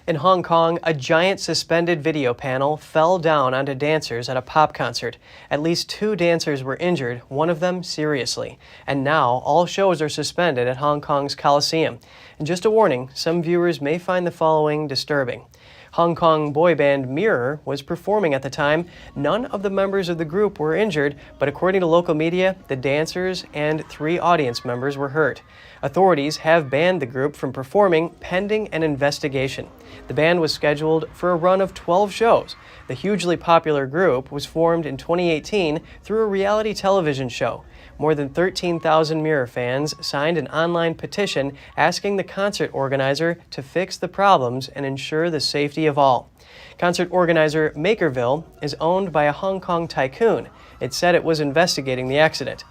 In Hong Kong, a giant suspended video panel fell down onto dancers at a pop concert. At least 2 dancers were injured, one of them seriously. And now, all shows are suspended at Hong Kong's Coliseum. And just a warning, some viewers may find the following disturbing. Hong Kong boy band Mirror was performing at the time. None of the members of the group were injured, but according to local media, the dancers and 3 audience members were hurt. Authorities have banned the group from performing pending an investigation. The band was scheduled for a run of 12 shows. The hugely popular group was formed in 2018 through a reality television show. More than 13,000 Mirror fans signed an online petition asking the concert organizer to fix the problems and ensure the safety of all. Concert organizer Makerville is owned by a Hong Kong tycoon. It said it was investigating the accident.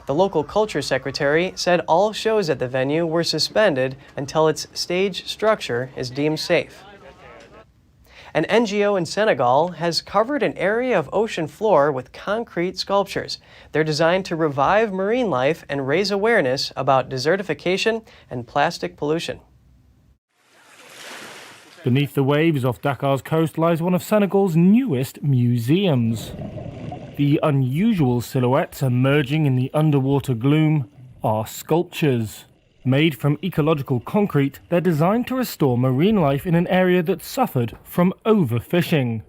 The local culture secretary said all shows at the venue were suspended until its stage structure is deemed safe. An NGO in Senegal has covered an area of ocean floor with concrete sculptures. They're designed to revive marine life and raise awareness about desertification and plastic pollution.
Beneath the waves off Dakar's coast lies one of Senegal's newest museums. The unusual silhouettes emerging in the underwater gloom are sculptures. Made from ecological concrete, they're designed to restore marine life in an area that suffered from overfishing.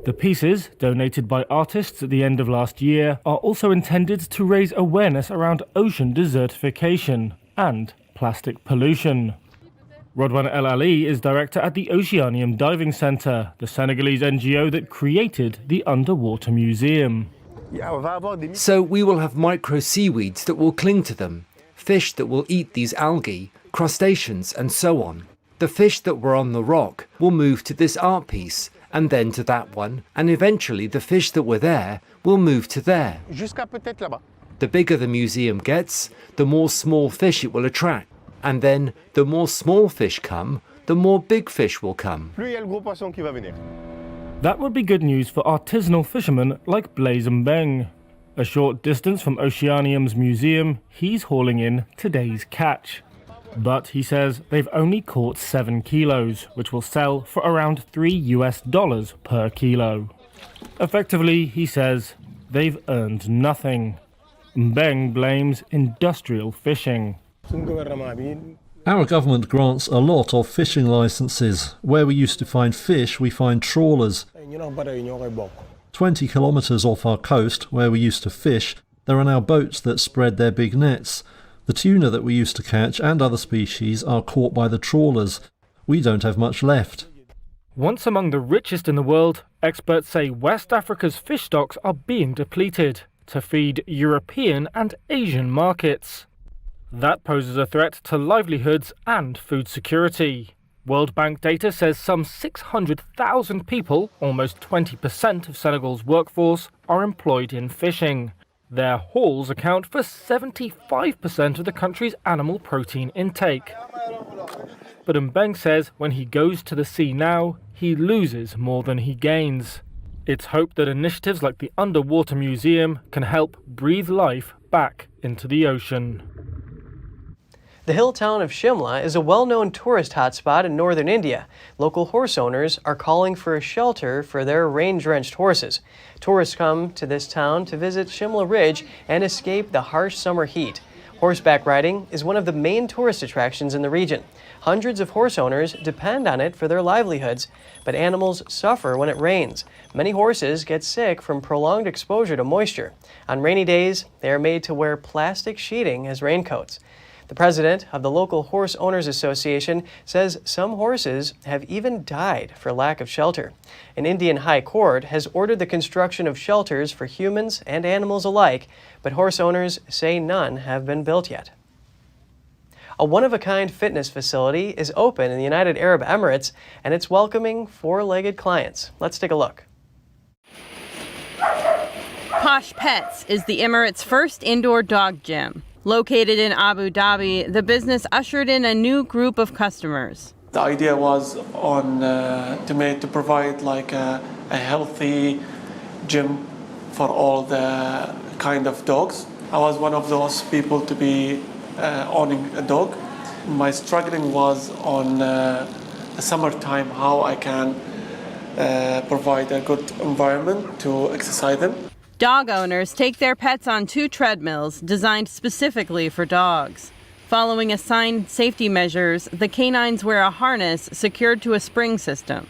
The pieces, donated by artists at the end of last year, are also intended to raise awareness around ocean desertification and plastic pollution. Rodwan El Ali is director at the Oceanium Diving Centre, the Senegalese NGO that created the underwater museum.
So we will have micro seaweeds that will cling to them, fish that will eat these algae, crustaceans and so on. The fish that were on the rock will move to this art piece and then to that one, and eventually the fish that were there will move to there. The bigger the museum gets, the more small fish it will attract. And then the more small fish come, the more big fish will come.
That would be good news for artisanal fishermen like Blaise Mbeng. A short distance from Oceanium's museum, he's hauling in today's catch. But he says they've only caught 7 kilos, which will sell for around $3 per kilo. Effectively, he says, they've earned nothing. Mbeng blames industrial fishing.
Our government grants a lot of fishing licenses. Where we used to find fish, we find trawlers. 20 kilometres off our coast, where we used to fish, there are now boats that spread their big nets. The tuna that we used to catch and other species are caught by the trawlers. We don't have much left.
Once among the richest in the world, experts say West Africa's fish stocks are being depleted to feed European and Asian markets. That poses a threat to livelihoods and food security. World Bank data says some 600,000 people, almost 20% of Senegal's workforce, are employed in fishing. Their hauls account for 75% of the country's animal protein intake. But Mbeng says when he goes to the sea now, he loses more than he gains. It's hoped that initiatives like the Underwater Museum can help breathe life back into the ocean.
The hill town of Shimla is a well-known tourist hotspot in northern India. Local horse owners are calling for a shelter for their rain-drenched horses. Tourists come to this town to visit Shimla Ridge and escape the harsh summer heat. Horseback riding is one of the main tourist attractions in the region. Hundreds of horse owners depend on it for their livelihoods, but animals suffer when it rains. Many horses get sick from prolonged exposure to moisture. On rainy days, they are made to wear plastic sheeting as raincoats. The president of the local Horse Owners Association says some horses have even died for lack of shelter. An Indian high court has ordered the construction of shelters for humans and animals alike, but horse owners say none have been built yet. A one-of-a-kind fitness facility is open in the United Arab Emirates, and it's welcoming four-legged clients. Let's take a look.
Posh Pets is the Emirates' first indoor dog gym. Located in Abu Dhabi, the business ushered in a new group of customers.
The idea was to provide like a healthy gym for all the kind of dogs. I was one of those people to be owning a dog. My struggling was on the summertime, how I can provide a good environment to exercise them.
Dog owners take their pets on 2 treadmills designed specifically for dogs. Following assigned safety measures, the canines wear a harness secured to a spring system.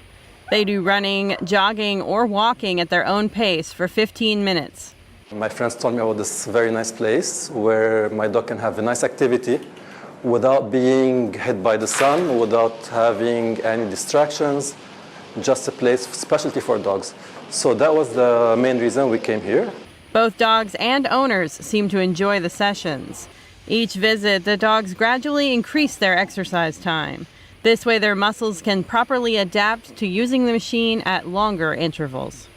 They do running, jogging, or walking at their own pace for 15 minutes.
My friends told me about this very nice place where my dog can have a nice activity without being hit by the sun, without having any distractions, just a place specialty for dogs. So that was the main reason we came here.
Both dogs and owners seem to enjoy the sessions. Each visit, the dogs gradually increase their exercise time. This way their muscles can properly adapt to using the machine at longer intervals.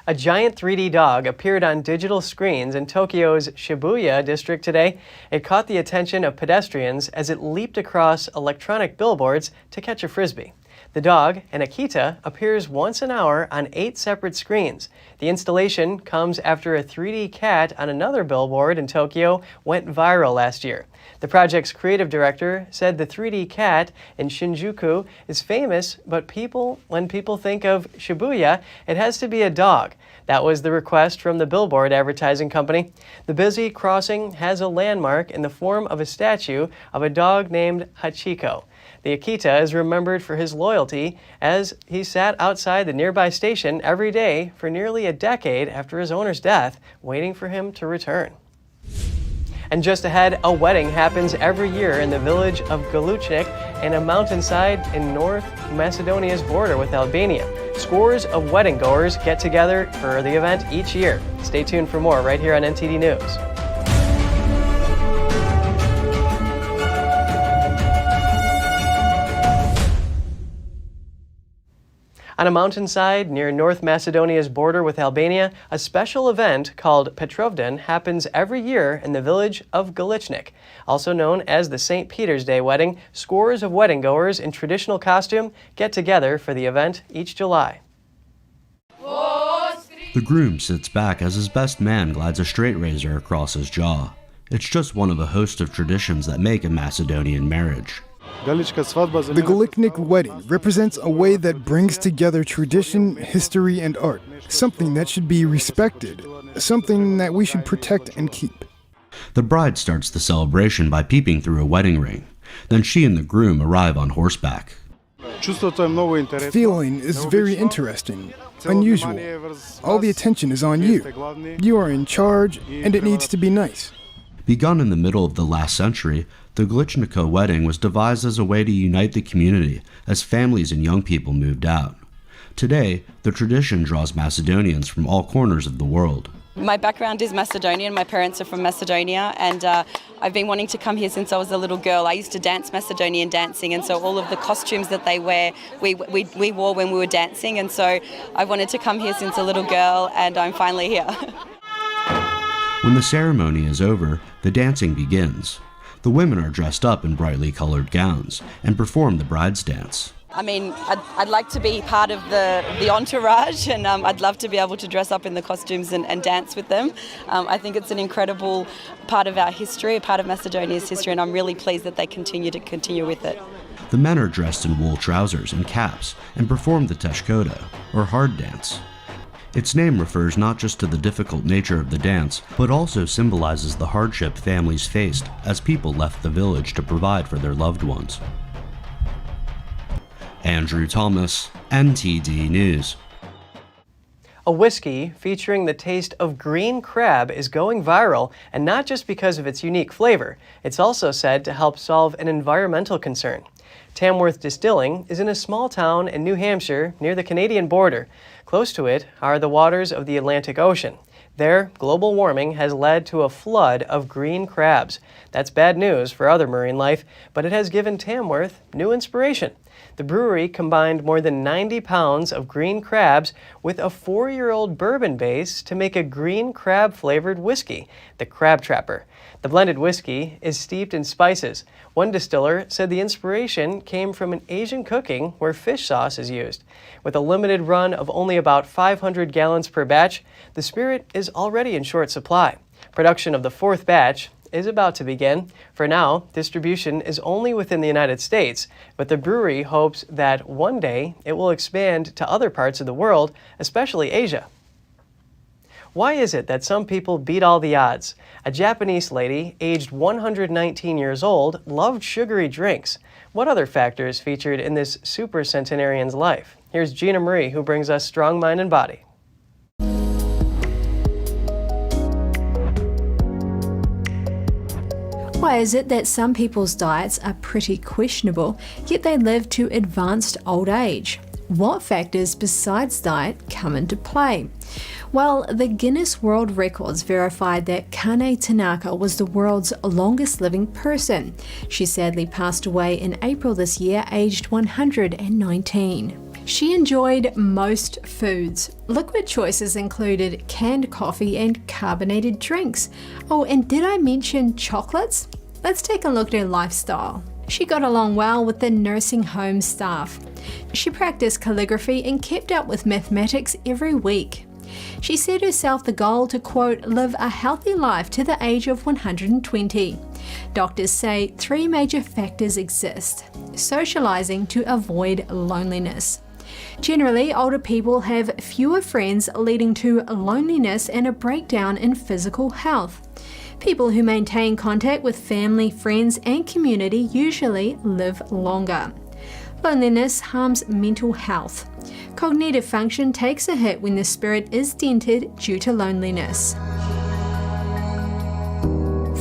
A giant 3D dog appeared on digital screens in Tokyo's Shibuya district today. It caught the attention of pedestrians as it leaped across electronic billboards to catch a Frisbee. The dog, an Akita, appears once an hour on 8 separate screens. The installation comes after a 3D cat on another billboard in Tokyo went viral last year. The project's creative director said the 3D cat in Shinjuku is famous, but when people think of Shibuya, it has to be a dog. That was the request from the billboard advertising company. The busy crossing has a landmark in the form of a statue of a dog named Hachiko. The Akita is remembered for his loyalty as he sat outside the nearby station every day for nearly a decade after his owner's death, waiting for him to return. And just ahead, a wedding happens every year in the village of Galuchnik in a mountainside in North Macedonia's border with Albania. Scores of wedding goers get together for the event each year. Stay tuned for more right here on NTD News. On a mountainside near North Macedonia's border with Albania, a special event called Petrovdan happens every year in the village of Galichnik. Also known as the St. Peter's Day wedding, scores of wedding goers in traditional costume get together for the event each July.
The groom sits back as his best man glides a straight razor across his jaw. It's just one of a host of traditions that make a Macedonian marriage.
The Galichnik wedding represents a way that brings together tradition, history, and art, something that should be respected, something that we should protect and keep.
The bride starts the celebration by peeping through a wedding ring. Then she and the groom arrive on horseback.
The feeling is very interesting, unusual. All the attention is on you. You are in charge, and it needs to be nice.
Begun in the middle of the last century, the Galichnica wedding was devised as a way to unite the community as families and young people moved out. Today, the tradition draws Macedonians from all corners of the world.
My background is Macedonian. My parents are from Macedonia, and I've been wanting to come here since I was a little girl. I used to dance Macedonian dancing, and so all of the costumes that they wear, we wore when we were dancing, and so I wanted to come here since a little girl, and I'm finally here.
When the ceremony is over, the dancing begins. The women are dressed up in brightly colored gowns and perform the bride's dance.
I mean, I'd like to be part of the entourage, and I'd love to be able to dress up in the costumes and dance with them. I think it's an incredible part of our history, a part of Macedonia's history, and I'm really pleased that they continue with it.
The men are dressed in wool trousers and caps and perform the teshkoda, or hard dance. Its name refers not just to the difficult nature of the dance, but also symbolizes the hardship families faced as people left the village to provide for their loved ones. Andrew Thomas, NTD News.
A whiskey featuring the taste of green crab is going viral, and not just because of its unique flavor. It's also said to help solve an environmental concern. Tamworth Distilling is in a small town in New Hampshire near the Canadian border. Close to it are the waters of the Atlantic Ocean. There, global warming has led to a flood of green crabs. That's bad news for other marine life, but it has given Tamworth new inspiration. The brewery combined more than 90 pounds of green crabs with a 4-year-old bourbon base to make a green crab-flavored whiskey, the Crab Trapper. The blended whiskey is steeped in spices. One distiller said the inspiration came from an Asian cooking where fish sauce is used. With a limited run of only about 500 gallons per batch, the spirit is already in short supply. Production of the 4th batch is about to begin. For now, distribution is only within the United States, but the brewery hopes that one day it will expand to other parts of the world, especially Asia. Why is it that some people beat all the odds? A Japanese lady, aged 119 years old, loved sugary drinks. What other factors featured in this super centenarian's life? Here's Gina Marie, who brings us Strong Mind and Body.
Why is it that some people's diets are pretty questionable, yet they live to advanced old age? What factors besides diet come into play? Well, the Guinness World Records verified that Kane Tanaka was the world's longest living person. She sadly passed away in April this year, aged 119. She enjoyed most foods. Liquid choices included canned coffee and carbonated drinks. Oh, and did I mention chocolates? Let's take a look at her lifestyle. She got along well with the nursing home staff. She practiced calligraphy and kept up with mathematics every week. She set herself the goal to, quote, live a healthy life to the age of 120. Doctors say 3 major factors exist. Socializing to avoid loneliness. Generally, older people have fewer friends, leading to loneliness and a breakdown in physical health. People who maintain contact with family, friends, and community usually live longer. Loneliness harms mental health. Cognitive function takes a hit when the spirit is dented due to loneliness.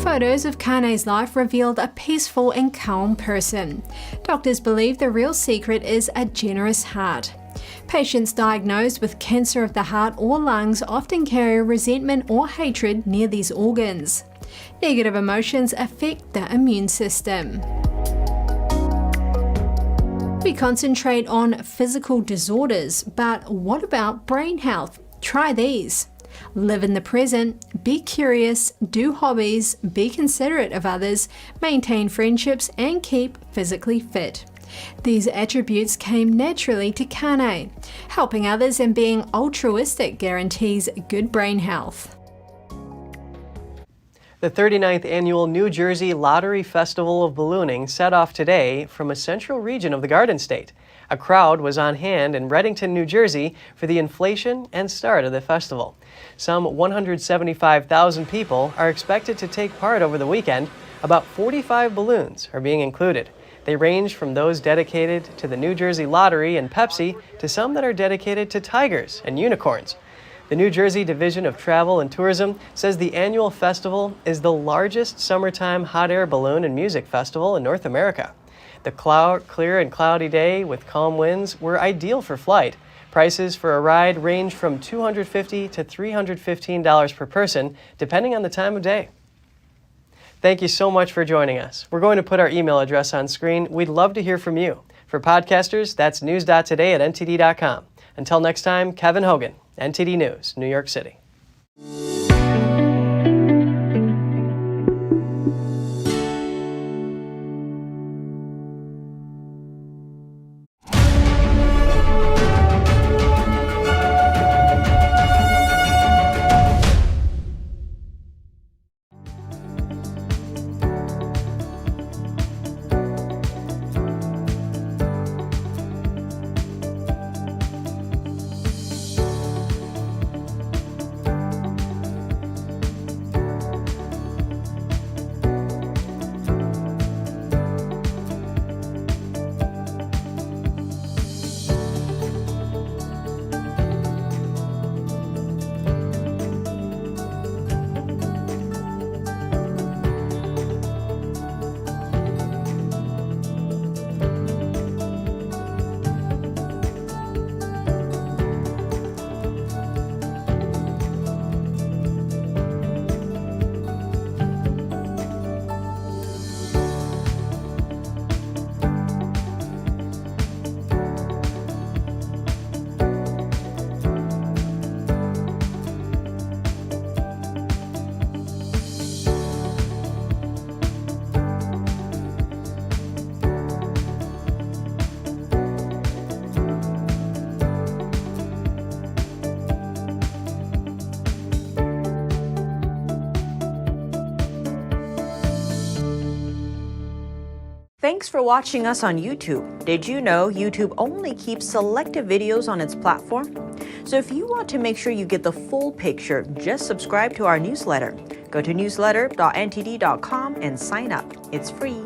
Photos of Kane's life revealed a peaceful and calm person. Doctors believe the real secret is a generous heart. Patients diagnosed with cancer of the heart or lungs often carry resentment or hatred near these organs. Negative emotions affect the immune system. We concentrate on physical disorders, but what about brain health? Try these. Live in the present, be curious, do hobbies, be considerate of others, maintain friendships, and keep physically fit. These attributes came naturally to Kane. Helping others and being altruistic guarantees good brain health.
The 39th Annual New Jersey Lottery Festival of Ballooning set off today from a central region of the Garden State. A crowd was on hand in Reddington, New Jersey for the inflation and start of the festival. Some 175,000 people are expected to take part over the weekend. About 45 balloons are being included. They range from those dedicated to the New Jersey Lottery and Pepsi to some that are dedicated to tigers and unicorns. The New Jersey Division of Travel and Tourism says the annual festival is the largest summertime hot air balloon and music festival in North America. The clear and cloudy day with calm winds were ideal for flight. Prices for a ride range from $250 to $315 per person, depending on the time of day. Thank you so much for joining us. We're going to put our email address on screen. We'd love to hear from you. For podcasters, that's news.today@ntd.com. Until next time, Kevin Hogan, NTD News, New York City.
Thanks for watching us on YouTube. Did you know YouTube only keeps selected videos on its platform? So if you want to make sure you get the full picture, just subscribe to our newsletter. Go to newsletter.ntd.com and sign up. It's free.